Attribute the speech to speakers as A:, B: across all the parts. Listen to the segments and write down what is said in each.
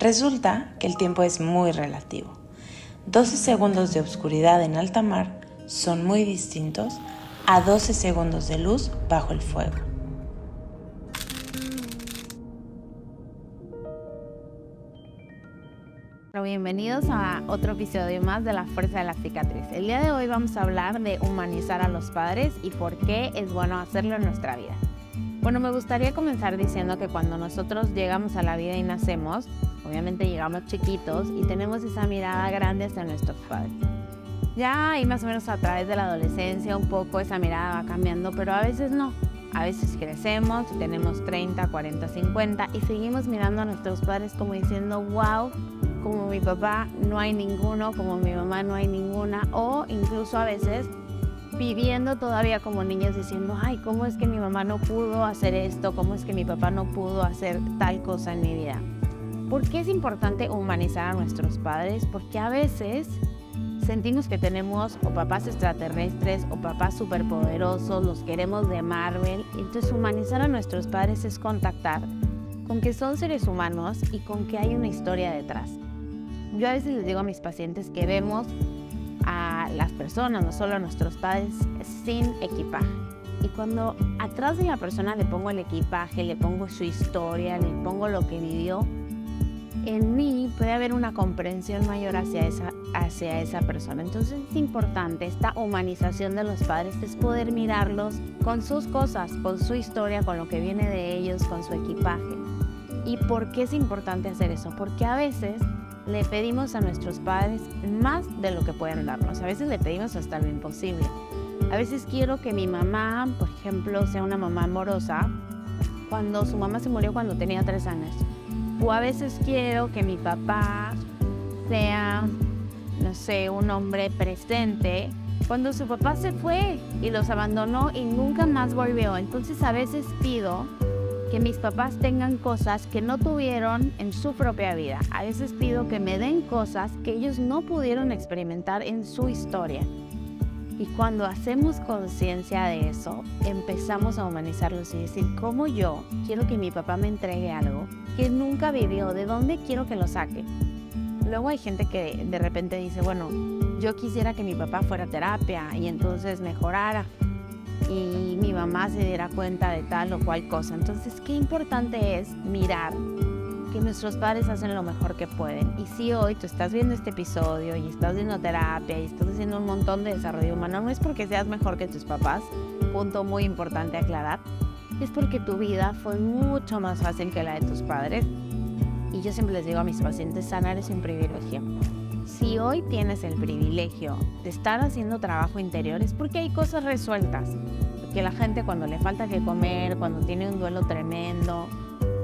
A: Resulta que el tiempo es muy relativo. 12 segundos de oscuridad en alta mar son muy distintos a 12 segundos de luz bajo el fuego.
B: Bienvenidos a otro episodio más de La Fuerza de la Cicatriz. El día de hoy vamos a hablar de humanizar a los padres y por qué es bueno hacerlo en nuestra vida. Bueno, me gustaría comenzar diciendo que cuando nosotros llegamos a la vida y nacemos, obviamente llegamos chiquitos y tenemos esa mirada grande hacia nuestros padres. Ya ahí más o menos a través de la adolescencia un poco esa mirada va cambiando, pero a veces no. A veces crecemos y tenemos 30, 40, 50 y seguimos mirando a nuestros padres como diciendo, wow, como mi papá no hay ninguno, como mi mamá no hay ninguna, o incluso a veces viviendo todavía como niños diciendo, ay, ¿cómo es que mi mamá no pudo hacer esto? ¿Cómo es que mi papá no pudo hacer tal cosa en mi vida? ¿Por qué es importante humanizar a nuestros padres? Porque a veces sentimos que tenemos o papás extraterrestres o papás superpoderosos, los queremos de Marvel. Entonces humanizar a nuestros padres es contactar con que son seres humanos y con que hay una historia detrás. Yo a veces les digo a mis pacientes que vemos a las personas, no solo a nuestros padres, sin equipaje. Y cuando atrás de la persona le pongo el equipaje, le pongo su historia, le pongo lo que vivió, en mí puede haber una comprensión mayor hacia esa persona. Entonces es importante esta humanización de los padres, es poder mirarlos con sus cosas, con su historia, con lo que viene de ellos, con su equipaje. ¿Y por qué es importante hacer eso? Porque a veces le pedimos a nuestros padres más de lo que pueden darnos. A veces le pedimos hasta lo imposible. A veces quiero que mi mamá, por ejemplo, sea una mamá amorosa cuando su mamá se murió cuando tenía 3 años. O a veces quiero que mi papá sea, no sé, un hombre presente cuando su papá se fue y los abandonó y nunca más volvió. Entonces a veces pido que mis papás tengan cosas que no tuvieron en su propia vida. A veces pido que me den cosas que ellos no pudieron experimentar en su historia. Y cuando hacemos conciencia de eso, empezamos a humanizarlos y decir, ¿cómo yo quiero que mi papá me entregue algo que nunca vivió? ¿De dónde quiero que lo saque? Luego hay gente que de repente dice, bueno, yo quisiera que mi papá fuera a terapia y entonces mejorara y mi mamá se diera cuenta de tal o cual cosa. Entonces, qué importante es mirar que nuestros padres hacen lo mejor que pueden. Y si hoy tú estás viendo este episodio y estás viendo terapia y estás haciendo un montón de desarrollo humano, no es porque seas mejor que tus papás, punto muy importante aclarar, es porque tu vida fue mucho más fácil que la de tus padres. Y yo siempre les digo a mis pacientes, sanar es un privilegio. Si hoy tienes el privilegio de estar haciendo trabajo interior es porque hay cosas resueltas. Porque la gente cuando le falta que comer, cuando tiene un duelo tremendo,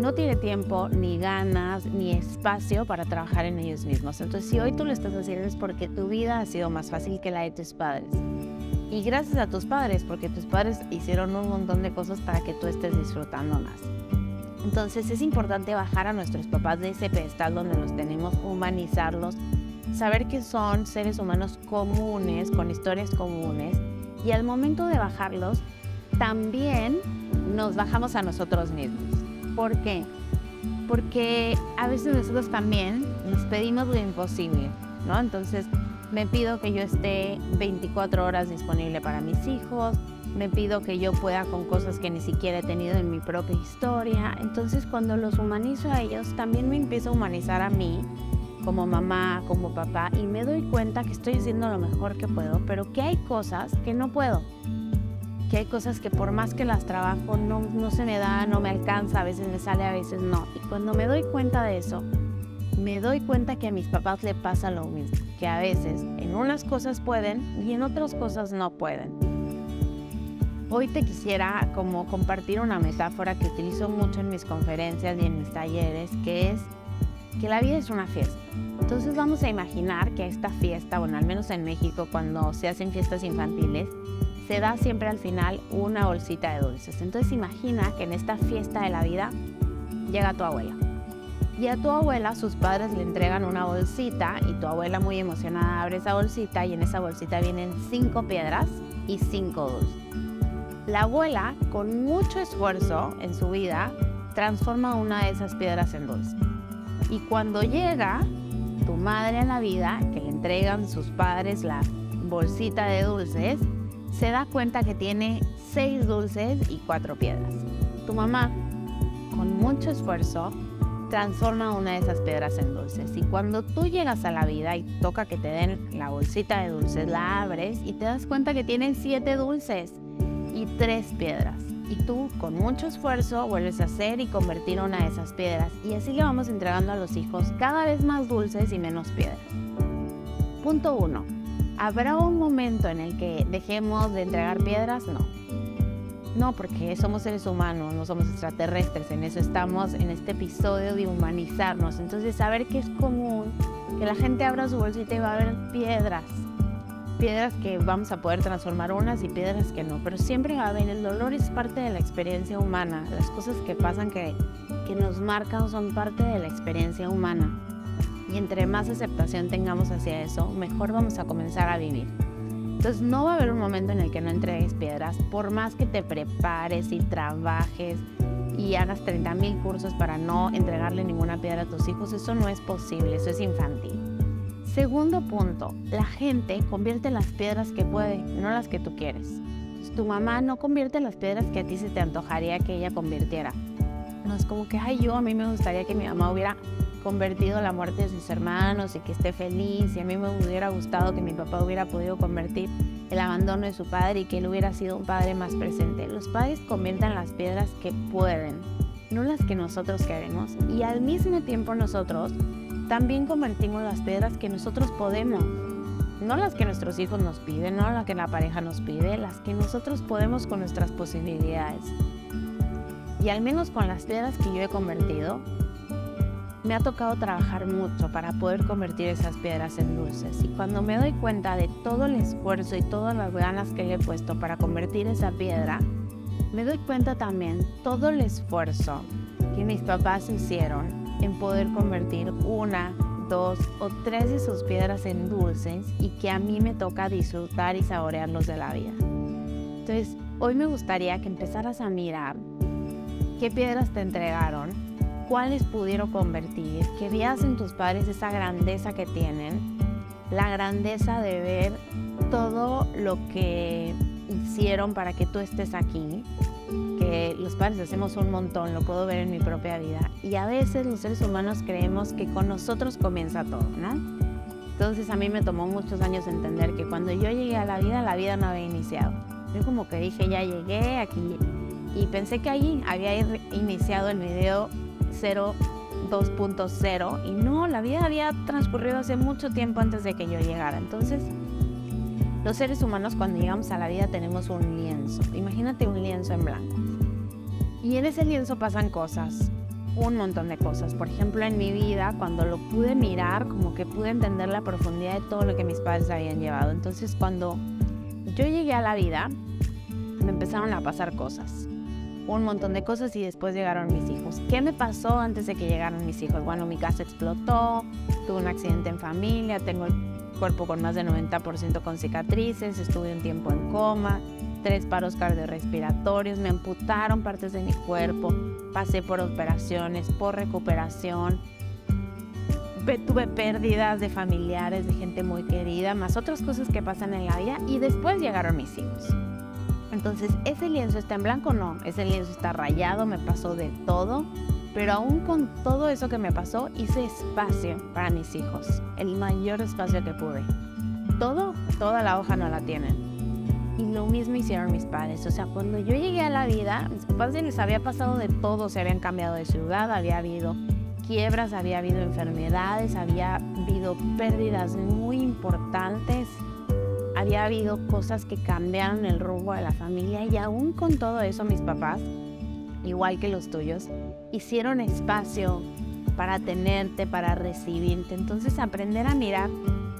B: no tiene tiempo, ni ganas, ni espacio para trabajar en ellos mismos. Entonces, si hoy tú lo estás haciendo es porque tu vida ha sido más fácil que la de tus padres. Y gracias a tus padres, porque tus padres hicieron un montón de cosas para que tú estés disfrutando más. Entonces, es importante bajar a nuestros papás de ese pedestal donde los tenemos, humanizarlos, saber que son seres humanos comunes, con historias comunes, y al momento de bajarlos, también nos bajamos a nosotros mismos. ¿Por qué? Porque a veces nosotros también nos pedimos lo imposible, ¿no? Entonces, me pido que yo esté 24 horas disponible para mis hijos, me pido que yo pueda con cosas que ni siquiera he tenido en mi propia historia. Entonces, cuando los humanizo a ellos, también me empiezo a humanizar a mí, como mamá, como papá, y me doy cuenta que estoy haciendo lo mejor que puedo, pero que hay cosas que no puedo, que hay cosas que por más que las trabajo no se me da, no me alcanza, a veces me sale, a veces no. Y cuando me doy cuenta de eso, me doy cuenta que a mis papás le pasa lo mismo, que a veces en unas cosas pueden y en otras cosas no pueden. Hoy te quisiera como compartir una metáfora que utilizo mucho en mis conferencias y en mis talleres, que es que la vida es una fiesta. Entonces vamos a imaginar que esta fiesta, bueno, al menos en México, cuando se hacen fiestas infantiles, se da siempre al final una bolsita de dulces. Entonces imagina que en esta fiesta de la vida llega tu abuela. Y a tu abuela sus padres le entregan una bolsita y tu abuela muy emocionada abre esa bolsita y en esa bolsita vienen 5 piedras y 5 dulces. La abuela, con mucho esfuerzo en su vida, transforma una de esas piedras en dulce. Y cuando llega tu madre a la vida, que le entregan sus padres la bolsita de dulces, se da cuenta que tiene 6 dulces y 4 piedras. Tu mamá, con mucho esfuerzo, transforma una de esas piedras en dulces. Y cuando tú llegas a la vida y toca que te den la bolsita de dulces, la abres y te das cuenta que tienen 7 dulces y 3 piedras. Y tú, con mucho esfuerzo, vuelves a hacer y convertir una de esas piedras. Y así le vamos entregando a los hijos cada vez más dulces y menos piedras. Punto 1. ¿Habrá un momento en el que dejemos de entregar piedras? No. No, porque somos seres humanos, no somos extraterrestres. En eso estamos en este episodio de humanizarnos. Entonces, saber que es común que la gente abra su bolsita y va a haber piedras. Piedras que vamos a poder transformar unas y piedras que no. Pero siempre va a haber, el dolor es parte de la experiencia humana. Las cosas que pasan que nos marcan son parte de la experiencia humana. Y entre más aceptación tengamos hacia eso, mejor vamos a comenzar a vivir. Entonces no va a haber un momento en el que no entregues piedras, por más que te prepares y trabajes y hagas 30,000 cursos para no entregarle ninguna piedra a tus hijos. Eso no es posible, eso es infantil. Segundo punto, la gente convierte las piedras que puede, no las que tú quieres. Entonces, tu mamá no convierte las piedras que a ti se te antojaría que ella convirtiera. No es como que, a mí me gustaría que mi mamá hubiera convertido la muerte de sus hermanos y que esté feliz, y a mí me hubiera gustado que mi papá hubiera podido convertir el abandono de su padre y que él hubiera sido un padre más presente. Los padres convierten las piedras que pueden, no las que nosotros queremos, y al mismo tiempo nosotros también convertimos las piedras que nosotros podemos, no las que nuestros hijos nos piden, no las que la pareja nos pide, las que nosotros podemos con nuestras posibilidades. Y al menos con las piedras que yo he convertido, me ha tocado trabajar mucho para poder convertir esas piedras en dulces. Y cuando me doy cuenta de todo el esfuerzo y todas las ganas que le he puesto para convertir esa piedra, me doy cuenta también todo el esfuerzo que mis papás hicieron en poder convertir 1, 2 o 3 de sus piedras en dulces, y que a mí me toca disfrutar y saborearlos de la vida. Entonces, hoy me gustaría que empezaras a mirar qué piedras te entregaron, cuáles pudieron convertir, que veas en tus padres esa grandeza que tienen, la grandeza de ver todo lo que hicieron para que tú estés aquí, que los padres hacemos un montón, lo puedo ver en mi propia vida, y a veces los seres humanos creemos que con nosotros comienza todo, ¿no? Entonces a mí me tomó muchos años entender que cuando yo llegué a la vida no había iniciado. Yo como que dije, ya llegué aquí, y pensé que ahí había iniciado el video 2.0, y no, la vida había transcurrido hace mucho tiempo antes de que yo llegara. Entonces, los seres humanos cuando llegamos a la vida tenemos un lienzo. Imagínate un lienzo en blanco. Y en ese lienzo pasan cosas, un montón de cosas. Por ejemplo, en mi vida, cuando lo pude mirar, como que pude entender la profundidad de todo lo que mis padres habían llevado. Entonces, cuando yo llegué a la vida, me empezaron a pasar cosas. Un montón de cosas, y después llegaron mis hijos. ¿Qué me pasó antes de que llegaran mis hijos? Bueno, mi casa explotó, tuve un accidente en familia, tengo el cuerpo con más de 90% con cicatrices, estuve un tiempo en coma, 3 paros cardiorrespiratorios, me amputaron partes de mi cuerpo, pasé por operaciones, por recuperación, tuve pérdidas de familiares, de gente muy querida, más otras cosas que pasan en la vida, y después llegaron mis hijos. Entonces, ¿ese lienzo está en blanco? No, ese lienzo está rayado, me pasó de todo, pero aún con todo eso que me pasó, hice espacio para mis hijos, el mayor espacio que pude. Toda la hoja no la tienen. Y lo mismo hicieron mis padres. O sea, cuando yo llegué a la vida, mis papás les había pasado de todo, se habían cambiado de ciudad, había habido quiebras, había habido enfermedades, había habido pérdidas muy importantes. Había habido cosas que cambiaron el rumbo de la familia, y aún con todo eso mis papás, igual que los tuyos, hicieron espacio para tenerte, para recibirte. Entonces, aprender a mirar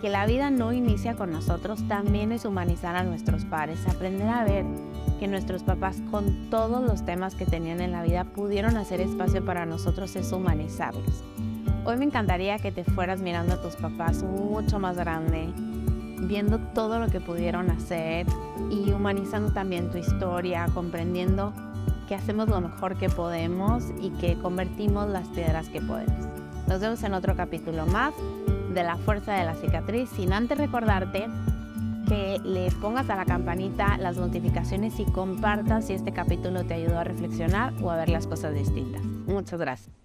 B: que la vida no inicia con nosotros también es humanizar a nuestros padres. Aprender a ver que nuestros papás, con todos los temas que tenían en la vida, pudieron hacer espacio para nosotros, es humanizarlos. Hoy me encantaría que te fueras mirando a tus papás mucho más grande, viendo todo lo que pudieron hacer y humanizando también tu historia, comprendiendo que hacemos lo mejor que podemos y que convertimos las piedras que podemos. Nos vemos en otro capítulo más de La Fuerza de la Cicatriz, sin antes recordarte que le pongas a la campanita las notificaciones y compartas si este capítulo te ayudó a reflexionar o a ver las cosas distintas. Muchas gracias.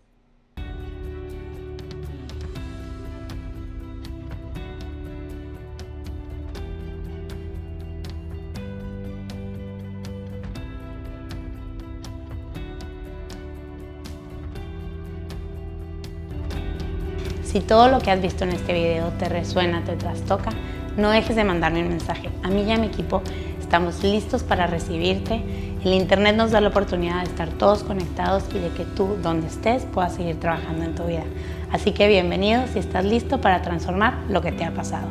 A: Si todo lo que has visto en este video te resuena, te trastoca, no dejes de mandarme un mensaje. A mí y a mi equipo estamos listos para recibirte. El internet nos da la oportunidad de estar todos conectados y de que tú, donde estés, puedas seguir trabajando en tu vida. Así que bienvenido si estás listo para transformar lo que te ha pasado.